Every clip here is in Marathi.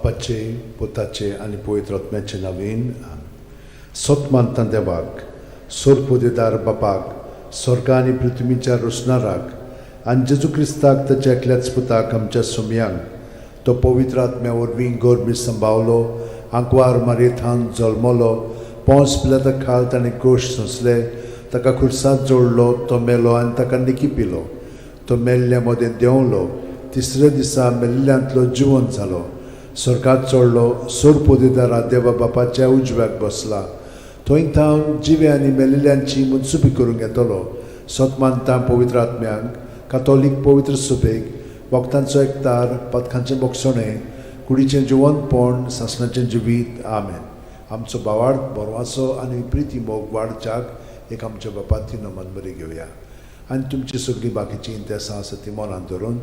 बापाचे पुताचे आनी पवित्र आत्म्याचे नांवेन सत मानता देवाक सोरपोदेदार बापाक स्वर्गा आनी पृथ्वीच्या रोसणाराक आनी जेजू क्रिस्ताक ताच्या एकल्याच पुताक आमच्या सुमयांक तो पवित्र आत्म्या वरवीं गोरबी संभावलो आंकवार मारयेंत जल्मलो पोंस पिलाता खाल ताणें क्रूश सोंसले ताका खुर्सांत जोडलो तो मेलो आनी ताका निकिपिलो तो मेल्ल्या मदें देंवलो तिसऱ्या दिसा मेल्ल्यांतलो जिवंत जालो स्वर्गांत चडलो सोरपोदेदारा देवा बापाच्या उजव्याक बसला थंय थावन जिवे आनी मेलिल्ल्यांची मुनसुबी करूंक येतलो सतमानता पवित्र आत्म्यांक कातोलीक पवित्र सुबेक वखदांचो एकतार पथकांचें मोगसणें कुडीचें जिवंतपण सासणाचें जिवीत आमेन. आमचो बावार्थ बरवासो आनी प्रिती मोग वाडच्याक एक आमच्या बापाची नमन बरी घेवया आनी तुमची सगळीं बाकीची इंतेसां आसा ती मनांत धरून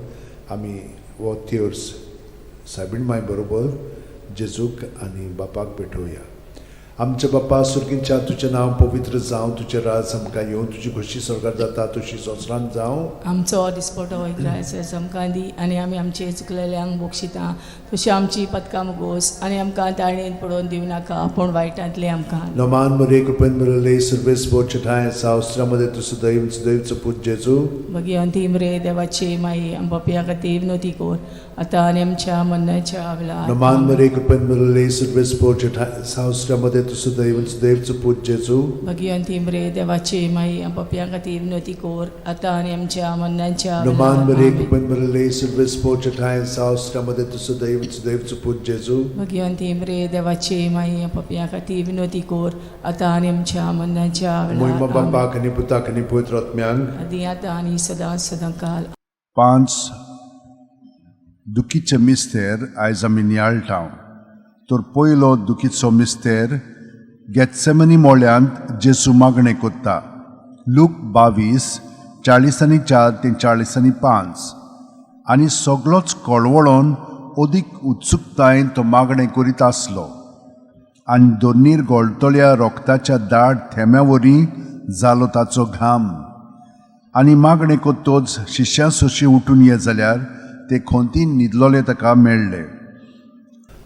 आमी हो तिर्स सायबीण माय बरोबर जेजूक आनी बापाक भेटोवया. आमचे बापा सुर्गींच्या तुजें नांव पवित्र जावं तुजें राज आमकां येवं तुजी खुशी स्वर्गांत जाता तशी संवसारांत जावं. आमचो दिसपटो वयता आमकां दी आनी आमी आमचे चुकलेल्यांक बोगशिता तशी आमची पदकां मुगोस आनी आमकां ताळणेन पडोवन दिवं नाका पूण वायटांतले आमकां. नमान मरे कृपेन मरले सर्वेस बोचठाय सावस्त्रामध्ये तुझं दैवचं पूज जेजू भगवंती मरे देवाचे माई आमच्या खातीर विनोती कोर आतां आनी आमच्या मरणाच्या वेळार. नमान मरे कृपेन मरले सर्वेस बोचठाय सावस्त्रामध्ये तुझं दैवचं पूज जेजू भगवंती मरे देवाचे माई आमच्या खातीर विनोती कोर आतां आनी आमच्या मरणाच्या वेळार. नमान मरे कृपेन मरले सर्वेस बोचठाय सावस्त्रामध्ये तुझं दैवचं पूज जेजू भगवंती मरे देवाचे माई आमच्या खातीर विनोती कोर आतां आनी आमच्या मरणाच्या महिमा वेळार. बापाक आनी पुताक आनी पवित्र आत्म्यांक आदी आतां आनी सदां काल. 5 दुखीचे मिस्तेर आयज आमी नियाळटाव. तर पयलो दुखीचो मिस्तेर गेत्सेमनी मोळ्यांत जेजू मागणें कोत्ता. लूक 22 40:4 ते 40:5 आनी सगळोच कळवळोन अदीक उत्सुकतायेन तो मागणें करीत आसलो आनी दोनीर गोळटोल्या रोगताच्या दाट थेंब्यावरी जालो ताचो घाम. आनी मागणें कोत्तोच शिश्यां सोशी उठून ये जाल्यार ते खोंतीन न्हिदलोले ताका मेळ्ळे.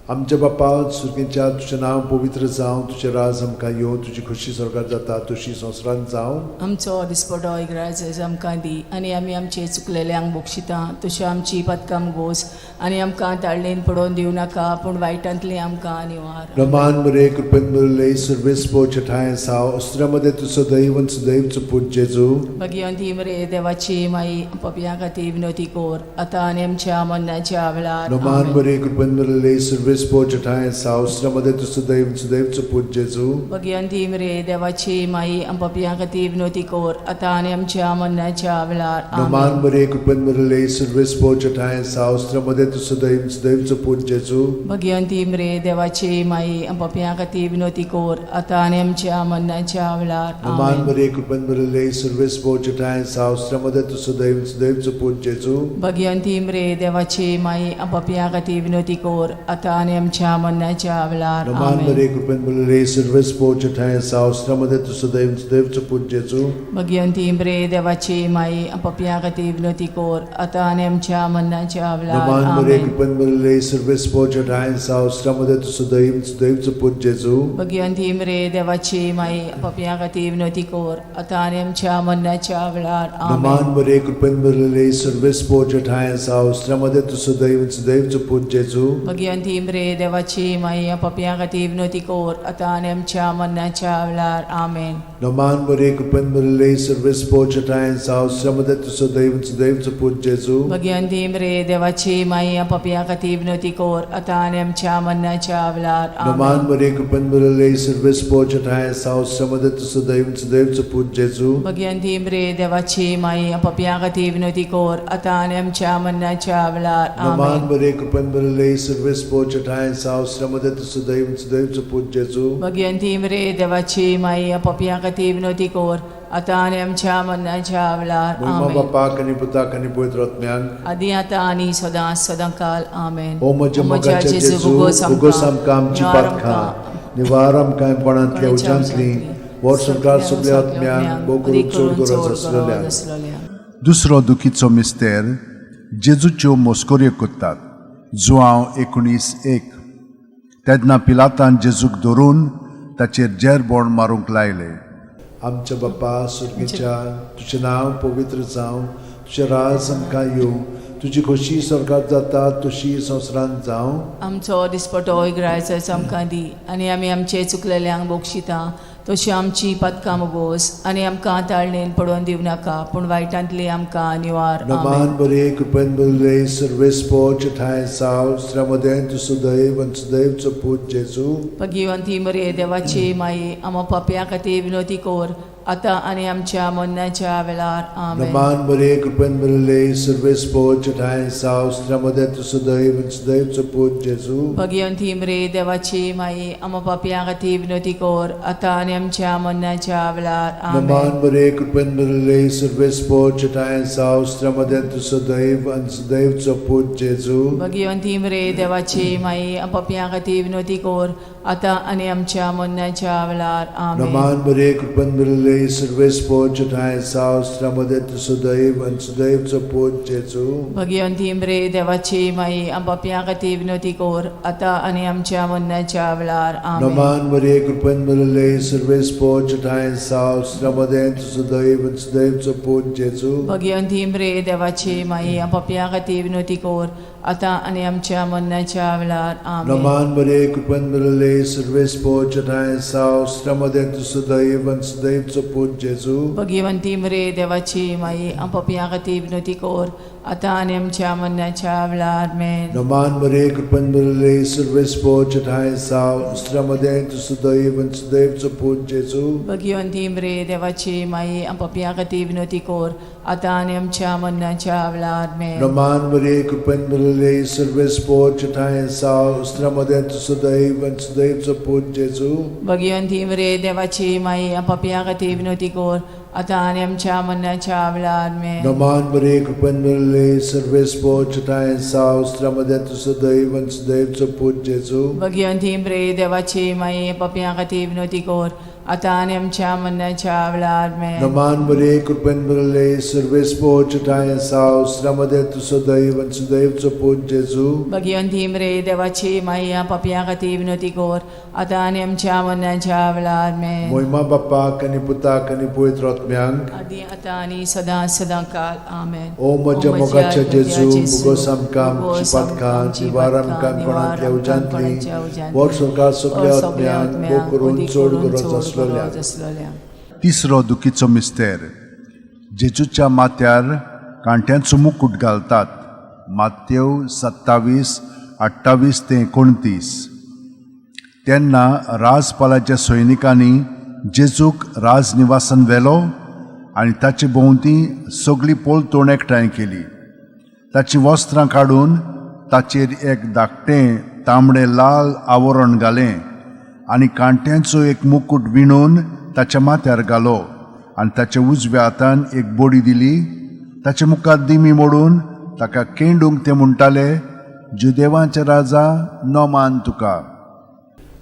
आमचे बापा सुर्गींच्या तुजें नांव पवित्र जावं तुजें राज आमकां येवं तुजी खुशी स्वर्गांत जाता तशी संवसारांत जावं. आमचो दिसपटो राज आमकां दी आनी आमी आमचे चुकलेल्यांक बोगशिता तशें आमची पदकां मुगोस आनी आमकां ताळणेन पडोवन दिवं नाका पूण वायटांतले आमकां निवार. नमान मरे कृपेन मरले सर्वेस बोचठाय सावस्त्रामध्ये तुझं दैवचं पूज जेजू भगवंती मरे देवाची माई आमच्या खातीर विनोती कोर आतां आनी आमच्या मरणाच्या वेळार. नमान मरे कृपेन मरले सर्वेस बोचठाय सावस्त्रामध्ये तुझं दैवचं पूज जेजू भगवंती मरे देवाची माई आमच्या खातीर विनोती कोर आतां आनी आमच्या मरणाच्या वेळार. नमान मरे कृपेन मरले सर्वेस बोचठाय सावस्त्रामध्ये तुझं दैवचं पूज जेजू भगवंती मरे देवाची माई आमच्या खातीर विनोती कोर आतां आनी आमच्या मरणाच्या वेळार. नमान मरे कृपेन मरले सर्वेस बोचठाय सावस्त्रामध्ये तुझं दैवचं पूज जेजू भगवंती मरे देवाची माई आमच्या खातीर विनोती कोर आतां आनी आमच्या मरणाच्या वेळार. नमान मरे कृपेन मरले सर्वेस बोचठाय सावस्त्रामध्ये तुझं दैवचं पूज जेजू भगवंती मरे देवाची माई आमच्या खातीर विनोती कोर आतां आनी आमच्या मरणाच्या वेळार. नमान मरे कृपेन मरले सर्वेस बोचठाय सावस्त्रामध्ये तुझं दैवचं पूज जेजू भगवंती मरे देवाची माई आमच्या खातीर विनोती कोर आतां आनी आमच्या मरणाच्या वेळार. नमान मरे कृपेन मरले सर्वेस बोचठाय सावस्त्रामध्ये तुझं दैवचं पूज जेजू भगवंती मरे देवाची माई आमच्या खातीर विनोती कोर आतां आनी आमच्या मरणाच्या वेळार. आमेन. नमान मरे कृपेन मरले सर्वेस बोचठाय सावस्त्रामध्ये तुझं दैवचं पूज जेजू भगवंती मरे देवाची माई आमच्या खातीर विनोती कोर आतां आनी आमच्या मरणाच्या वेळार. नमान मरे कृपेन मरले सर्वेस बोचठाय सावस्त्रामध्ये तुझं दैवचं पूज जेजू भगवंती मरे देवाची माई आमच्या खातीर विनोती कोर आतां आनी आमच्या मरणाच्या वेळार. नमान मरे कृपेन मरले सर्वेस बोचठाय सावस्त्रामध्ये तुझं दैवचं पूज जेजू भगवंती मरे देवाची माई आमच्या खातीर विनोती कोर आतां आनी आमच्या मरणाच्या वेळार. महिमा बापाक आनी पुताक आनी पवित्र आत्म्यांक आदी आतां आनी सदां काल. आमेन. ओ म्हज्या मोगाचे जेजू उगोस आमकां आमची पातकां निवार आमकां पणांतल्या उज्यांतली वर सरकार सगळ्या आत्म्यांक भोव करून चड गरज आसलेल्या. दुसरो दुखीचो मिस्तेर जेजूच्यो मोस्कोऱ्यो कोत्तात. जुआंव 19:1 तेन्ना पिलातान जेजूक धरून ताचेर जेरबोण मारूंक लायले. आमच्या बाप्पा सुर्गेच्या तुझें नांव पवित्र जावं, तुझें राज आमकां येवं, तुजी खोशी स्वर्गांत जाता तशी संवसारांत जावं. आमचो दिसपटो इग्रायचो आमकां दी, आनी आमी आमचे चुकलेल्यांक बोगशिता तशी आमची पदकां मोगोस, आनी आमकां ताळणेन पडोवन दिवं नाका, पूण वायटांतली आमकां निवार. नमान बरे कृपेन बरले सर्वेस्पो ठाय साव श्रमदेन तु सदैव आनी सदैवचो पूत जेजू. भगिवंती मरे देवाची माई, आमो पाप्या खातीर विनोदी कोर, आतां आनी आमच्या मरणाच्या वेळार. आमेन. नमान बरे कृपेन बरले सर्वेस्पो ठाय साव श्रमदेन तु सदैव आनी सदैवचो पूत जेजू. भगिवंती मरे देवाची माई, आमो पाप्या खातीर विनोदी कोर, आतां आनी आमच्या मरणाच्या वेळार. आमेन. नमान बरे कृपेन बरले सर्वेस्पो ठाय साव श्रमदेन तु सदैव आनी सदैवचो पूत जेजू. भगिवंती मरे देवाची माई, आमो पाप्या खातीर विनोदी कोर, आतां आनी आमच्या मरणाच्या वेळार. आमेन. नमान बरे कृपेन बरले सर्वेस्पो ठाय साव श्रमदेन तु सदैव आनी सदैवचो पूत जेजू. भगिवंती मरे देवाची माई, आमो पाप्या खातीर विनोदी कोर, आतां आनी आमच्या मरणाच्या वेळार. आमेन. नमान बरे कृपेन बरले सर्वेस्पो ठाय साव श्रमदेन तु सदैव आनी सदैवचो पूत जेजू. भगिवंती मरे देवाची माई, आमो पाप्या खातीर विनोदी कोर, आतां आनी आमच्या मरणाच्या वेळार. आमेन. नमान बरे कृपेन बरले सर्वेस्पो ठाय साव श्रमदेन तु सदैव आनी सदैवचो पूत जेजू. भगिवंती मरे देवाची माई, आमो पाप्या खातीर विनोदी कोर, आतां आनी आमच्या मरणाच्या वेळार. आमेन. नमान बरे कृपेन बरले सर्वेस्पो ठाय साव श्रमदेन तु सदैव आनी सदैवचो पूत जेजू. भगिवंती मरे देवाची माई, आमो पाप्या खातीर विनोदी कोर, आतां आनी आमच्या मरणाच्या वेळार. आमेन. नमान बरे कृपेन बरले सर्वेस्पो ठाय साव श्रमदेन तु सदैव आनी सदैवचो पूत जेजू. भगिवंती मरे देवाची माई, आमो पाप्या खातीर विनोदी कोर, आतां आनी आमच्या मरणाच्या वेळार. आमेन. नमान बरे कृपेन बरले सर्वेस्पो ठाय साव श्रमदेन तु सदैव आनी सदैवचो पूत जेजू. भगिवंती मरे देवाची माई, आमो पाप्या खातीर विनोदी कोर, आतां आनी आमच्या मरणाच्या वेळार. आमेन. नमान बरे कृपेन बरले सर्वेस्पो ठाय साव श्रमदेन तु सदैव आनी सदैवचो पूत जेजू. भगिवंती मरे देवाची माई, आमो पाप्या खातीर विनोदी कोर, आतां आनी आमच्या मरणाच्या वेळार. आमेन. मोहिमा बापाक आनी पुताक आनी पवित्र आत्म्यांक. आदी आतां आनी सदां काल. आमेन. ओ म्हज्या मोगाच्या जेजू, मुगोस आमकां आमची पदकां, निवार आमकां कोणांतल्या उज्यांतली, वर सरकार सगळ्या आत्म्यांक भोव करून चड गरज आसलेल्या. तिसरो दुखीचो मिस्तेर. जेजूच्या माथ्यार कांट्यांचो मुकुट घालतात. मात्येव 27:28-29. तेन्ना राजपालाच्या सैनिकांनी जेजूक राजनिवासान व्हेलो आनी ताचे भोंवती सगळी पोलतोण एकठांय केली. ताची वस्त्रां काडून ताचेर एक धाकटें तांबडें लाल आवरण घालें आनी कांट्यांचो एक मुकुट विणून ताच्या माथ्यार घालो आनी ताच्या उजव्या हातान एक बोडी दिली. ताच्या मुखार दिमी मोडून ताका केंडूंक ते म्हणटाले, जुदेवांचे राजा नोमान तुका.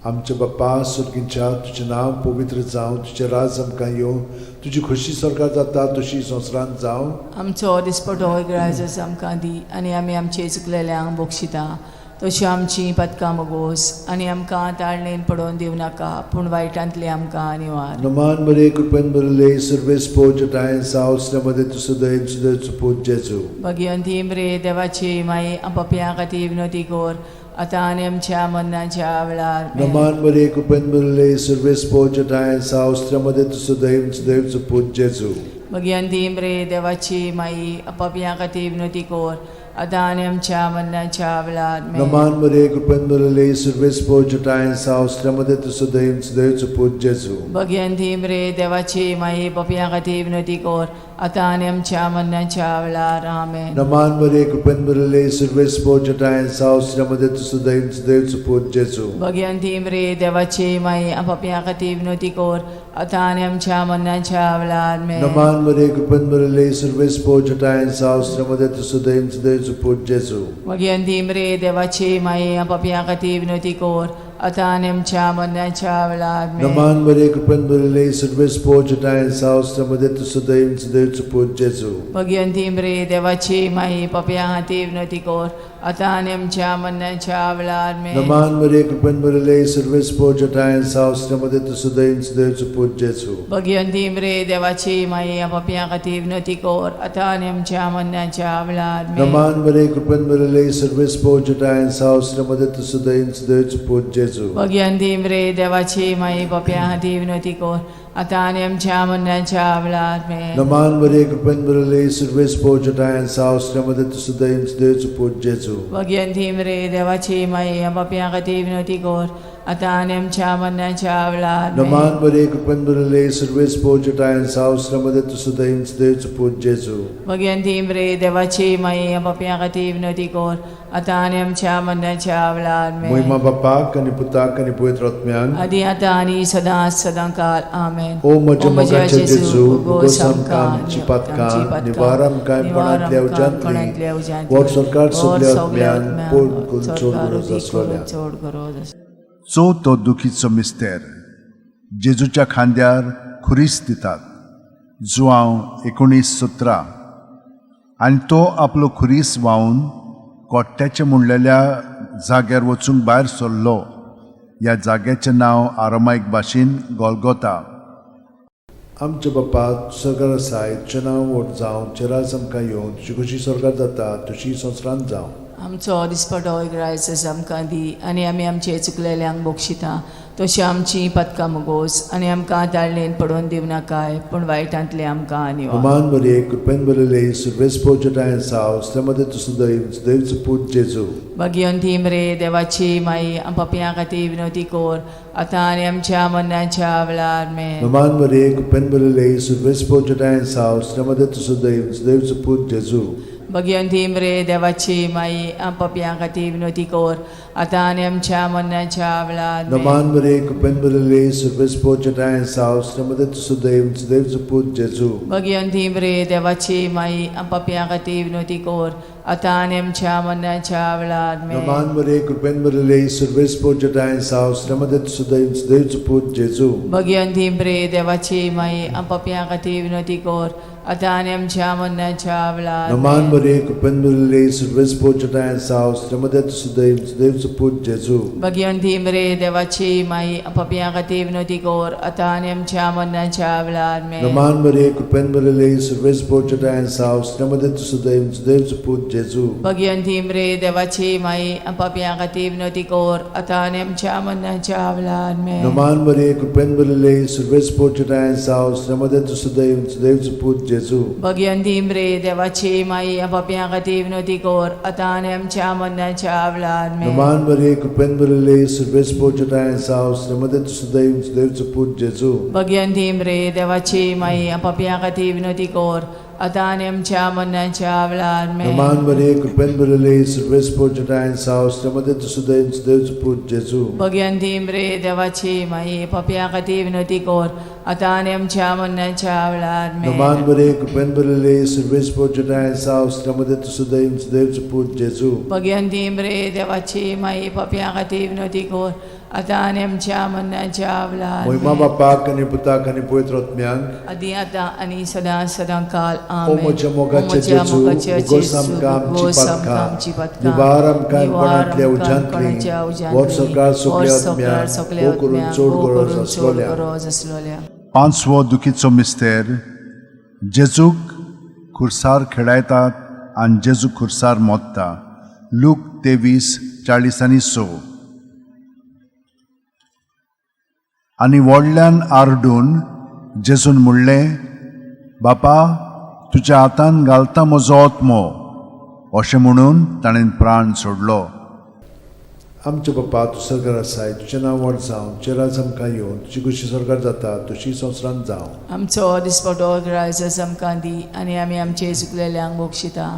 आमचे बाप्पा सुर्गीच्या तुझें नांव पवित्र जावं, तुजें राज आमकां येवं, तुजी खोशी स्वर्गांत जाता तशी संवसारांत जावं. आमचो दिसपटो इग्रायचो आमकां दी, आनी आमी आमचे चुकलेल्यांक बोगशिता तशी आमची पदकां मोगोस, आनी आमकां ताळणेन पडोवन दिवं नाका, पूण वायटांतली आमकां निवार. नमान बरे कृपेन बरले सर्वेस्पो ठाय साव श्रमदेन तु सदैव आनी सदैवचो पूत जेजू. भगिवंती मरे देवाची माई, आमो पाप्या खातीर विनोदी कोर, आतां आनी आमच्या मरणाच्या वेळार. आमेन. नमान बरे कृपेन बरले सर्वेस्पो ठाय साव श्रमदेन तु सदैव आनी सदैवचो पूत जेजू. भगिवंती मरे देवाची माई, आमो पाप्या खातीर विनोदी कोर, आतां आनी आमच्या मरणाच्या वेळार. आमेन. नमान बरे कृपेन बरले सर्वेस्पो ठाय साव श्रमदेन तु सदैव आनी सदैवचो पूत जेजू. भगिवंती मरे देवाची माई, पाप्या खातीर विनोदी कोर, आतां आनी आमच्या मरणाच्या वेळार. आमेन. नमान बरे कृपेन बरले सर्वेस्पो ठाय साव श्रमदेन तु सदैव आनी सदैवचो पूत जेजू. भगिवंती मरे देवाची माई, आमो पाप्या खातीर विनोदी कोर, आतां आनी आमच्या मरणाच्या वेळार. आमेन. नमान बरे कृपेन बरले सर्वेस्पो ठाय साव श्रमदेन तु सदैव आनी सदैवचो पूत जेजू. भगिवंती मरे देवाची माई, आमो पाप्या खातीर विनोदी कोर, आता आणि आमच्या मरणाच्या वेळार आमेन. नमान बरे कृपन बरले सर्वेस पोचटाय सावस्त्रमध्ये तुझं देवचं पूज जेजू. भगवंती मरे देवाची माई पप्या हाती विनंती कर आता आणि आमच्या मरणाच्या वेळार आमेन. नमान बरे कृपन बरले सर्वेस पोचटाय सावस्त्रमध्ये तुझं देवचं पूज जेजू. भगवंती मरे देवाची माई पप्या हाती विनंती कर आता आणि आमच्या मरणाच्या वेळार आमेन. नमान बरे कृपन बरले सर्वेस पोचटाय सावस्त्रमध्ये तुझं देवचं पूज जेजू. भगवंती मरे देवाची माई पप्या हाती विनंती कर आता आणि आमच्या मरणाच्या वेळार आमेन. नमान बरे कृपन बरले सर्वेस पोचटाय सावस्त्रमध्ये तुझं देवचं पूज जेजू. भगवंती मरे देवाची माई पप्या हाती विनंती कर आता आणि आमच्या मरणाच्या वेळार आमेन. नमान बरे कृपन बरले सर्वेस पोचटाय सावस्त्रमध्ये तुझं देवचं पूज जेजू. भगवंती मरे देवाची माई पप्या हाती विनंती कर आता आणि आमच्या मरणाच्या वेळार आमेन. महिमा बापाक आणि पुताक आणि पवित्र आत्म्यांक आदी आता आणि सदांकाळ आमेन. ओ म्हज्या मोगाचे जेजू उगोस आमकां आमची पातकां निवार आमकां पणांतल्या उज्यांतली वर सरकार सगल्या आत्म्यांक पोट चोड गरज आसलोल्या. चोड गरज चवथो दुखीचो मिस्तेर जेजूच्या खांद्यार खुरीस दितात. जुआंव 19:17. आनी तो आपलो खुरीस व्हांवन कोट्ट्याचे म्हणलेल्या जाग्यार वचूंक भायर सरलो. ह्या जाग्याचें नांव आरामायक भाशेन गोलगोथा. आमच्या बापा स्वर्गार आसाय तुजें नांव व्हड जावं चेरास आमकां येवं तुजी कशी स्वर्गार जाता तशी संवसारांत जावं. आमचो दिसपटो रायस आमकां दी आनी आमी आमचे चुकलेल्यांक बोक्षिता तशी आमची पदकां मोगोस आनी आमकां ताळणेन पडोवन दिव नाकाय पूण वायटांतले आमकां निवार. नमान बरे कृपेन बरले सर्वेस पोचटाय सावस्त्रमध्ये तुझं देवचं पूज जेजू. भगवंती मरे देवाची माई पप्या खातीर विनंती कर आता आनी आमच्या मरणाच्या वेळार आमेन. नमान बरे कृपेन बरले सर्वेस पोचटाय सावस्त्रमध्ये तुझं देवचं पूज जेजू. भगवंती मरे देवाची माई पप्या खातीर विनंती कर आता आनी आमच्या मरणाच्या वेळार आमेन. नमान बरे कृपेन बरले सर्वेस पोचटाय सावस्त्रमध्ये तुझं देवचं पूज जेजू. भगवंती मरे देवाची माई पप्या खातीर विनंती कर आता आनी आमच्या मरणाच्या वेळार आमेन. नमान बरे कृपेन बरले सर्वेस पोचटाय सावस्त्रमध्ये तुझं देवचं पूज जेजू. भगवंती मरे देवाची माई पप्या खातीर विनंती कर आता आनी आमच्या मरणाच्या वेळार नमान आमेन. बरे कृपेन बरले सर्वेस पोचटाय सावस्त्रमध्ये तुझं देवचं पूज जेजू. भगवंती मरे देवाची माई पप्या खातीर विनंती कर आता आनी आमच्या मरणाच्या वेळार आमेन. नमान बरे कृपेन बरले सर्वेस पोचटाय सावस्त्रमध्ये तुझं देवचं पूज जेजू. भगवंती मरे देवाची माई पप्या खातीर विनंती कर आता आनी आमच्या मरणाच्या वेळार आमेन. नमान बरे कृपेन बरले सर्वेस पोचटाय सावस्त्रमध्ये तुझं देवचं पूज जेजू. भगवंती मरे देवाची माई पप्या खातीर विनंती कर आता आनी आमच्या मरणाच्या वेळार आमेन. नमान बरे कृपेन बरले सर्वेस पोचटाय सावस्त्रमध्ये तुझं देवचं पूज जेजू. भगवंती मरे देवाची माई पप्या खातीर विनंती कर आता आनी आमच्या मरणाच्या वेळार आमेन. नमान बरे कृपेन बरले सर्वेस पोचटाय सावस्त्रमध्ये तुझं देवचं पूज जेजू. भगवंती मरे देवाची माई पप्या खातीर विनंती कर आता आनी आमच्या मरणाच्या वेळार आमेन. नमान बरे कृपेन बरले सर्वेस पोचटाय सावस्त्रमध्ये तुझं देवचं पूज जेजू. भगवंती मरे देवाची माई पप्या खातीर विनंती कर आता आनी आमच्या मरणाच्या वेळार महिमा आमेन. बापाक आणि पुताक आणि पवित्र आत्म्यांक आदी आता आणि सदांकाळ ओ आमेन. म्हज्या मोगाचे ओ म्हज्या जेजू मोगाचे उगोस जेजू, आमकां उगोस आमकां आमची आमची पातकां पातकां निवार आमकां निवार कोणांतल्या आमकां उज्यांतली कोणाच्या उज्यांतली वर सरकार सगल्या सगळ्या आत्म्यांक ओ करून चोड गरज आसलोल्या. गरज आसलोल्या. 5वो दुखीचो मिस्तेर जेजूक खुर्सार खेळायतात आनी जेजू खुर्सार मोडटा. लूक 23:40-6. आनी व्हडल्यान आरडून जेजून म्हणलें, बापा तुज्या हातान घालता म्हजो आत्मो. अशें म्हणून ताणें प्राण सोडलो. आमचे बापा तूं स्वर्गार आसाय तुजें नांव व्हड जावं चेरास आमकां येवं तुजी कशी स्वर्गार जाता तशी संवसारांत जावं. आमचो दिसपटो रायस आमकां दी आनी आमी आमचे चुकलेल्यांक बोक्षिता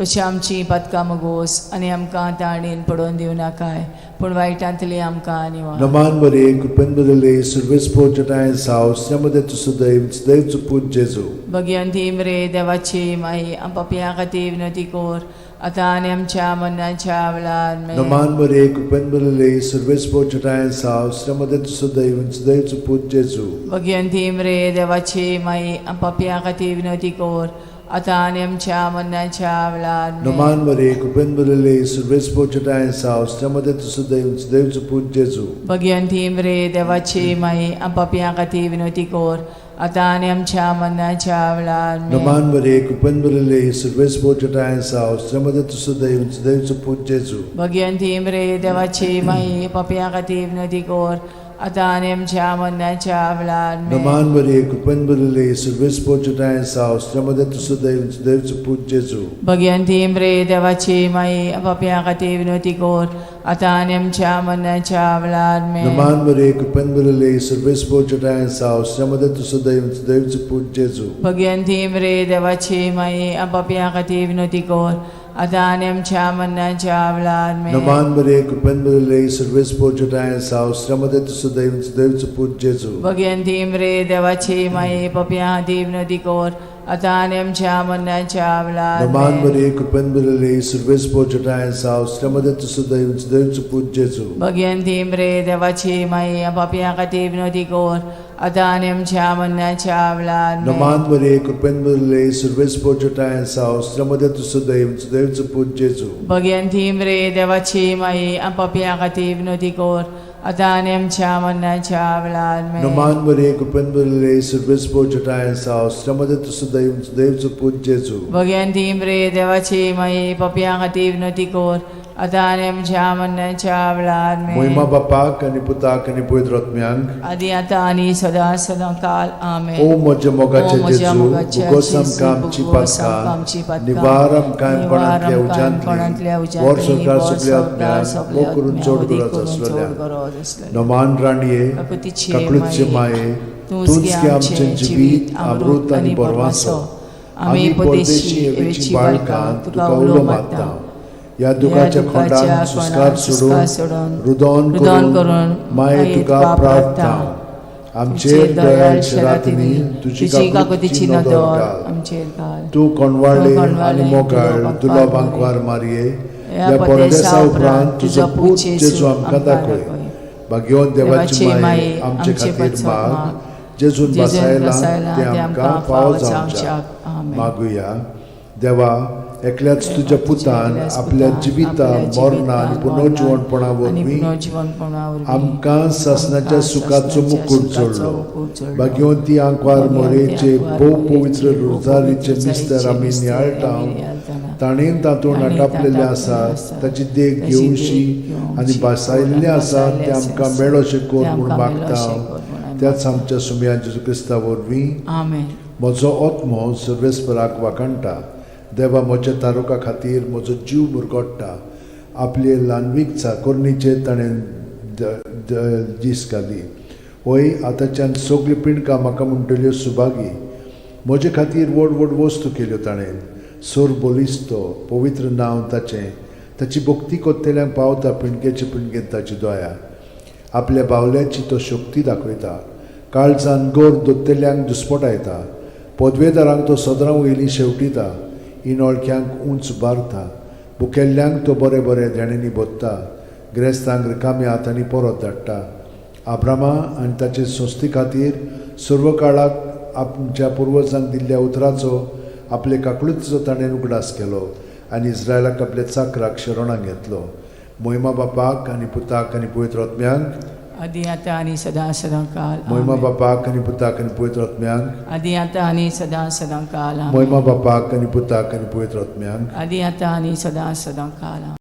तशी आमची पदकां मोगोस आनी आमकां ताळणेन पडोवन दिवं नाकाय पूण वायटांतली आमकां निवार. Naman Maria, Kupenbele, Silvespo Jatayan's house, Samadet Sudaim, Sdev Suput Jesu. Bhagwanti मरे देवाची माई आम पापियां खातीर विनंती कोर आतां आनी आमच्या मरणाच्या वेळार Naman Maria, Kupenbele, Silvespo Jatayan's house, Samadet Sudaim, Sdev Suput Jesu. Bhagwanti मरे देवाची माई आम पापियां खातीर विनंती कोर आतां आनी आमच्या मरणाच्या वेळार Naman Maria, Kupenbele, Silvespo Jatayan's house, Samadet Sudaim, Sdev Suput Jesu. Bhagwanti मरे देवाची माई आम पापियां खातीर विनंती कोर आतां आनी आमच्या मरणाच्या वेळार Naman Maria, Kupenbele, Silvespo Jatayan's house, Samadet Sudaim, Sdev Suput Jesu. Bhagwanti मरे देवाची माई पापियां खातीर विनंती कोर आतां आनी आमच्या मरणाच्या वेळार Naman Maria, Kupenbele, Silvespo Jatayan's house, Samadet Sudaim, Sdev Suput Jesu. Bhagwanti मरे देवाची माई पापियां खातीर विनंती कोर आतां आनी आमच्या मरणाच्या वेळार Naman Maria, Kupenbele, Silvespo Jatayan's house, Samadet Sudaim, Sdev Suput Jesu. Bhagwanti मरे देवाची माई पापियां खातीर विनंती कोर आतां आनी आमच्या मरणाच्या वेळार Naman Maria, Kupenbele, Silvespo Jatayan's house, Samadet Sudaim, Sdev Suput Jesu. Bhagwanti मरे देवाची माई पापियां खातीर विनंती कोर आतां आनी आमच्या मरणाच्या वेळार Naman Maria, Kupenbele, Silvespo Jatayan's house, Samadet Sudaim, Sdev Suput Jesu. Bhagwanti मरे देवाची माई पापियां खातीर विनंती कोर आतां आनी आमच्या मरणाच्या वेळार Naman Maria, Kupenbele, Silvespo Jatayan's house, Samadet Sudaim, Sdev Suput Jesu. Bhagwanti मरे देवाची माई पापियां खातीर विनंती कोर आतां आनी आमच्या मरणाच्या वेळार Naman Maria, Kupenbele, Silvespo Jatayan's house, Samadet Sudaim, Sdev Suput Jesu. Bhagwanti मरे देवाची माई पापियां खातीर विनंती कोर आतां आनी आमच्या मरणाच्या वेळार Moima Bapak आणि Putak आणि Pavitr Atmyank. आदी आतां आनी सदां सदां काल आमेन. O म्हज्या मोगाचे O म्हज्या जेजू, मोगाचे भुगोसम जेजू, कामची भुगोसम पातकां, कामची पातकां, निवारम कायमपणांतल्या निवारम उज्यांतली, कायमपणांतल्या उज्यांतली, वर सरकार वर सगळ्या सरकार आत्म्यांक, सगळ्या वो करून आत्म्यांक, चड उदी गरज करून असलेल्या चड गरज असलेल्या. नमान राणये, काकुतीचे काकुळीचे माये, तूंच घे आमचें जिवीत, अमृत आनी बोरवांसो. आमी परदेशी येवेची बाळकां तुका उलो मागता. ह्या दुखाच्या खोंडान सुस्कार सोडून रुदोन करून माये तुका प्रार्थना. आमचेर दयाळशे रातनी तुजी काकुतीची नदर घाल. आमचेर घाल. तूं कोणवाळे आनी मोगाळ तुला बांकवार मारये. ह्या परदेसा उपरांत तुजो पूत जेजू आमकां दाखय. भाग्यवान देवाची माये आमचे खातीर माग. जेजून बसायला ते आमकां फावो जावच्याक मागुया. देवा, एकल्याच तुज्या पुतान आपल्या जिविता मरणा आनी पुनर्जीवनपणा वरवीं आमकां सासणाच्या सुखाचो मुकूट जोडलो. भाग्यवंती आंकवार मोरेचे भोव पवित्र रोजारीचे मिस्तर आमी नियाळटाव. ताणेन तातूंत आटापलेले आसा ताची देख घेवशी आनी बसायल्ले आसा ते आमकां मेळोशे कोर म्हूण मागता. त्याच आमच्या सुमया जेजू क्रिस्ता वरवीं आमेन. म्हजो आत्मो सर्वेस्पराक वाकणटा. देवा, म्हज्या तारुका खातीर म्हजो जीव मुरगोडटा. आपले ल्हानवीक चाकोरणीचे ताणें दीस घाली. होय, आतांच्यान सगळी पिणकां म्हाका म्हणटल्यो सुभागी. म्हजे खातीर व्हड व्हड वस्तू केल्यो ताणें. सोर बोलिस्तो, पवित्र नांव ताचें. ताची भक्ती कोत्तेल्यांक पावता पिणकेचे पिणकेन ताची दया. आपल्या बावल्याची तो शक्ती दाखयता. काळजान गोर दोत्तेल्यांक दुस्पटायता. पदवेदारांक तो सदरां वयली शेवटिता. इनोळख्यांक उंच उबारता. भुकेल्ल्यांक तो बरें बरें देणेनी बोत्ता. गिरेस्तांक रिकाम्या हातांनी परत धाडटा. आब्रामा आनी ताचे संस्थे खातीर सर्व काळाक आमच्या पुर्वजांक दिल्ल्या उतराचो आपले काकुळीचो ताणें उगडास केलो आनी इस्रायलाक आपल्या चाकराक शरणांत घेतलो. मोहिमा बापाक आनी पुताक आनी पवित्र आत्म्यांक. आदी आतां आनी सदां सदां काल. मोहिमा बापाक आनी पुताक आनी पवित्र आत्म्यांक. आदी आतां आनी सदां सदां काल. मोहिमा बापाक आनी पुताक आनी पवित्र आत्म्यांक. आदी आतां आनी सदां सदां काल.